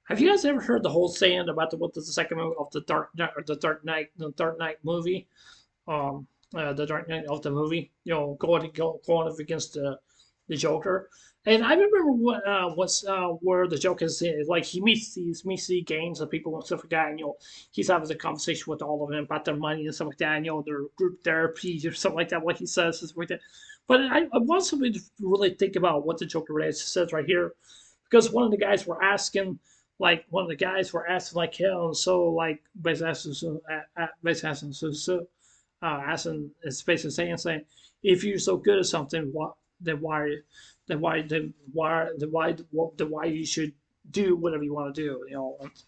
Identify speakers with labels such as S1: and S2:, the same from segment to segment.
S1: Have you guys ever heard the whole saying about what the second movie of the Dark Knight or the Dark Knight movie? The Dark Knight of the movie, going up against the Joker. And I remember what's where the Joker is like he meets these gangs of people and stuff like that, and he's having a conversation with all of them about their money and stuff like that, and their group therapy or something like that, what he says and stuff like that. But I want somebody to really think about what the Joker really says right here, because one of the guys were asking like hell, so like basically asking asking it's basically saying if you're so good at something, what then why then why you should do whatever you want to do,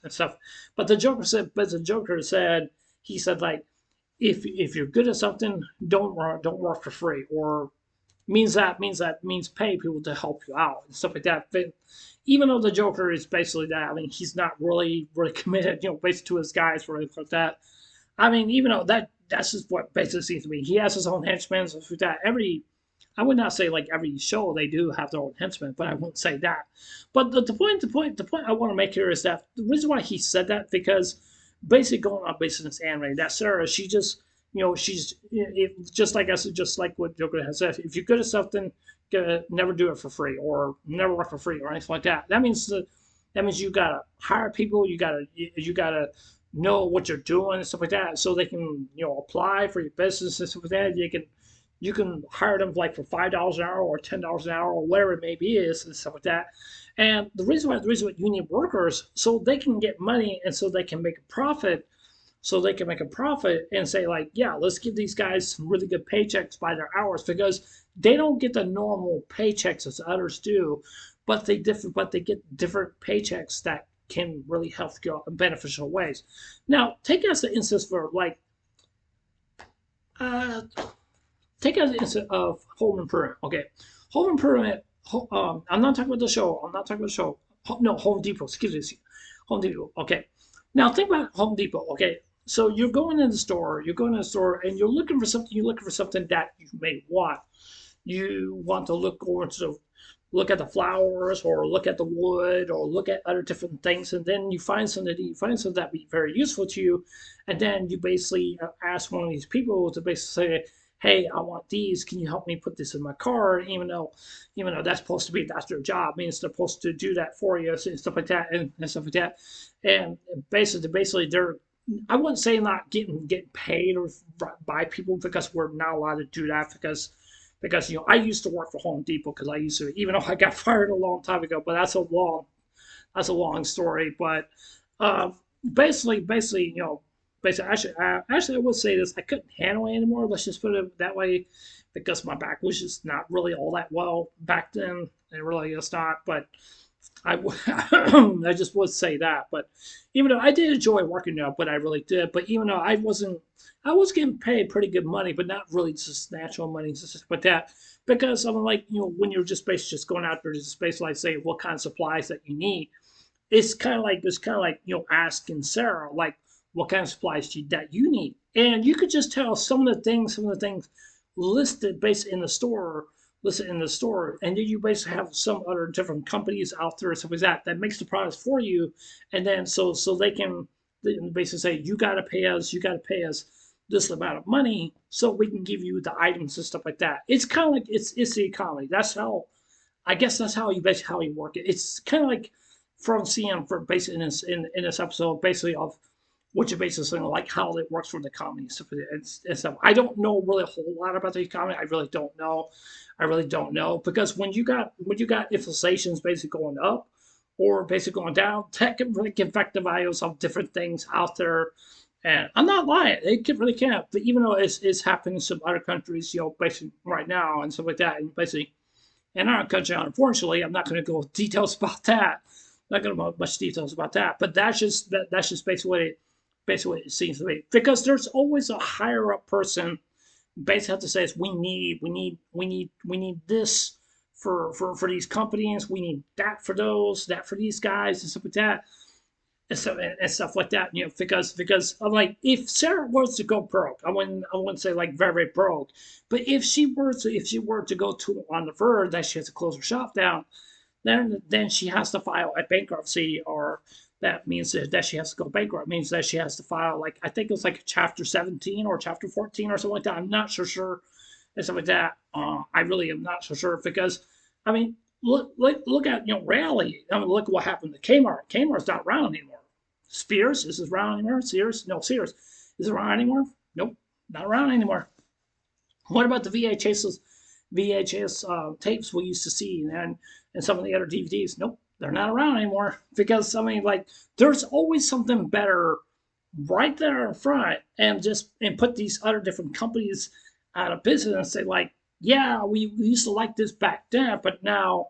S1: and stuff. But the Joker said he said like if you're good at something, don't work for free, or means pay people to help you out and stuff like that. But even though the Joker is basically that, I mean, he's not really committed, basically to his guys or anything like that. I mean, even though that's just what basically seems to be. He has his own henchmen and stuff like that. I would not say like every show they do have their own henchmen, but I wouldn't say that. But the point I want to make here is that the reason why he said that because basically going on based on this anime, that Sarah, she just she's just like I said, just like what Joker has said. If you're good at something, never do it for free or never work for free or anything like that. That means you gotta hire people. You gotta know what you're doing and stuff like that, so they can apply for your business and stuff like that. You can hire them like for $5 an hour or $10 an hour or whatever it may be is and stuff like that. And the reason why you need workers so they can get money and so they can make a profit. So they can make a profit and say like, yeah, let's give these guys some really good paychecks by their hours because they don't get the normal paychecks as others do, but they get different paychecks that can really help you out in beneficial ways. Now, uh, take as an instance of home improvement. Okay, home improvement. I'm not talking about the show. I'm not talking about the show. No, Home Depot. Excuse me, Home Depot. Okay, now think about Home Depot. Okay, so you're going in the store. You're going in the store, and you're looking for something. You're looking for something that you may want. You want to look at the flowers or look at the wood or look at other different things, and then you find something that be very useful to you, and then you basically ask one of these people to basically say, hey, I want these, can you help me put this in my car, even though that's their job, I mean they're supposed to do that for you and stuff like that and stuff like that. And basically they're, I wouldn't say not getting paid or by people, because we're not allowed to do that, because I used to work for Home Depot, because I used to, even though I got fired a long time ago, but that's a long story. But uh, basically, basically, actually, I would say this: I couldn't handle it anymore. Let's just put it that way, because my back was just not really all that well back then. It really is not. But I I just would say that. But even though I did enjoy working there, but I really did. But even though I was getting paid pretty good money, but not really just natural money, just like that. Because I'm like, when you're just basically just going out there to space, like say what kind of supplies that you need, it's kind of like asking Sarah like what kind of supplies that you need, and you could just tell some of the things listed based in the store listed in the store, and then you basically have some other different companies out there, stuff like that makes the products for you, and then so they can basically say you got to pay us this amount of money so we can give you the items and stuff like that. It's kind of like it's the economy. That's how I guess that's how you basically how you work it. It's kind of like from CM for basically in this episode, basically of which is basically saying like how it works for the economy and stuff, and stuff. I don't know really a whole lot about the economy. I really don't know. I really don't know, because when you got inflation's basically going up or basically going down, tech can really affect the values of different things out there. And I'm not lying, it can, really can't. But even though it's happening in some other countries, basically right now and stuff like that, and basically in our country, unfortunately, I'm not going to go into details about that. I'm not going to go much details about that, but that's just basically what it seems to be. Because there's always a higher up person basically have to say is we need this for these companies. We need that for these guys and stuff like that. And stuff like that, because I'm like, if Sarah was to go broke, I wouldn't say like very broke, but if she were to go to on the verge that she has to close her shop down, then she has to file a bankruptcy, or that means that she has to go bankrupt. It means that she has to file, like, I think it's like chapter 17 or chapter 14 or something like that. I'm not so sure and stuff like that. I really am not so sure because, I mean, look at Rally. I mean, look at what happened to Kmart. Kmart's not around anymore. Spears is it around anymore? Sears, no, Sears is it around anymore? Nope, not around anymore. What about the VHS tapes we used to see, and some of the other DVDs? Nope, they're not around anymore because, I mean, like, there's always something better right there in front, and put these other different companies out of business and say, like, yeah, we used to like this back then, but now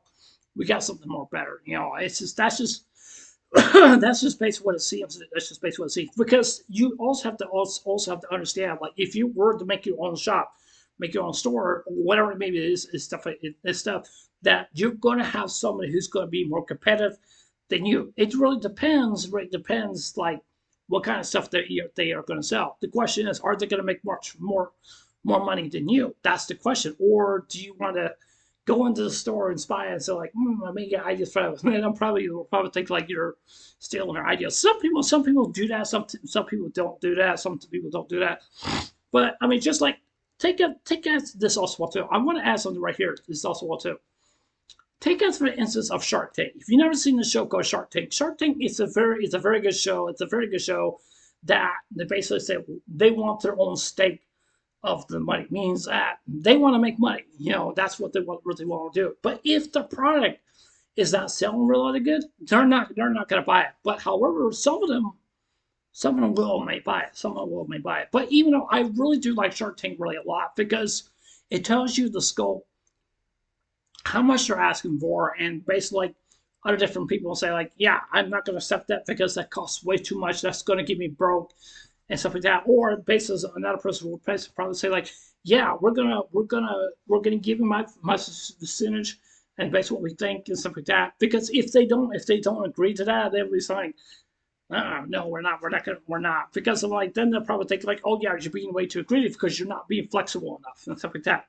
S1: we got something more better. It's just that's just basically what it seems. That's just basically what it seems. Because you also have to understand, like, if you were to make your own shop, make your own store, whatever it maybe is stuff that you're going to have somebody who's going to be more competitive than you. It really depends. Right? It depends, like, what kind of stuff they are going to sell. The question is, are they going to make much more money than you? That's the question. Or do you want to go into the store and spy and say, like, I mean, yeah, ideas for that. And I'm probably think like you're stealing their ideas. Some people do that. Some people don't do that. Some people don't do that. But I mean, just like take this also too. I want to add something right here. This also too. Take us for instance of Shark Tank. If you've never seen the show called Shark Tank, Shark Tank is a very good show. It's a very good show that they basically say they want their own stake of the money. Means that they want to make money. That's what they really want to do. But if the product is not selling really good, they're not going to buy it. But however, some of them may buy it. Some of them may buy it. But even though I really do like Shark Tank really a lot because it tells you the scope, how much they're asking for, and basically, like, other different people say, like, yeah, I'm not going to accept that because that costs way too much. That's going to get me broke and stuff like that. Or basically, another person will probably say, like, yeah, we're gonna give you my percentage and basically what we think and stuff like that. Because if they don't agree to that, they'll be saying, no, we're not. Because of, like, then they'll probably think, like, oh yeah, you're being way too greedy because you're not being flexible enough and stuff like that.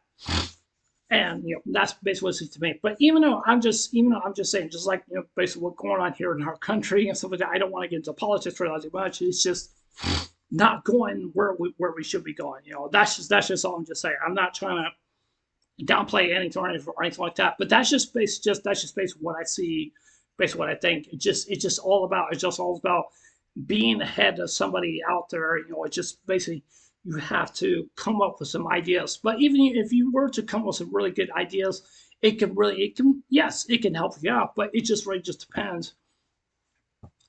S1: And that's basically what it to me. But even though I'm just saying, just like basically what's going on here in our country and stuff like that, I don't want to get into politics really too much. It's just not going where we should be going. That's just all I'm just saying. I'm not trying to downplay anything or anything like that. But that's just basically what I see, basically what I think. It's just all about being ahead of somebody out there. It's just basically, you have to come up with some ideas. But even if you were to come up with some really good ideas, it can help you out, but it just really just depends.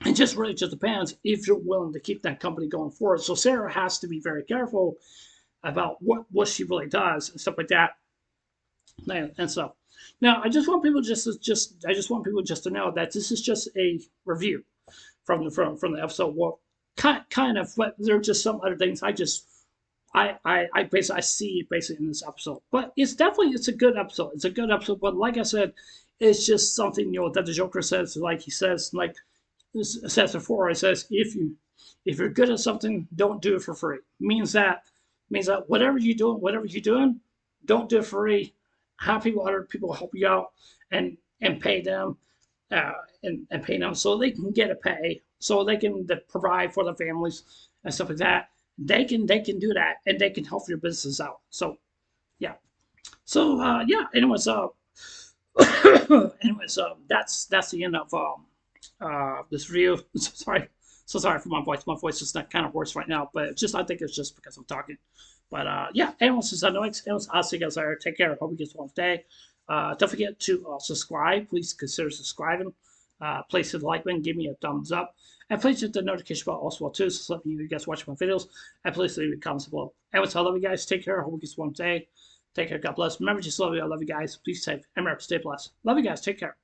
S1: It just really just depends if you're willing to keep that company going forward. So Sarah has to be very careful about what she really does and stuff like that. And stuff. Now, I just want people just to know that this is just a review from the episode. Well, kind of, but there are just some other things I see basically in this episode. But it's a good episode. It's a good episode. But like I said, it's just something that the Joker says. Like he says, like says before, it says if you're good at something, don't do it for free. Means that whatever you're doing, don't do it for free. Have other people help you out and pay them, and pay them so they can get a pay, so they can provide for their families and stuff like that. They can do that, and they can help your business out. So yeah. So yeah. Anyways, that's the end of this review. So sorry for my voice. My voice is not kind of hoarse right now, but I think it's just because I'm talking. But yeah. Anyways, I'll see you guys later. Take care. Hope you guys have a wonderful day. Don't forget to subscribe. Please consider subscribing. Please hit the like button. Give me a thumbs up. And please hit the notification bell also too, so let me know you guys watch my videos. And please leave your comments below. Anyways, I love you guys. Take care. I hope you guys have a wonderful day. Take care. God bless. Remember, just love you. I love you guys. Please stay. And remember, stay blessed. Love you guys. Take care.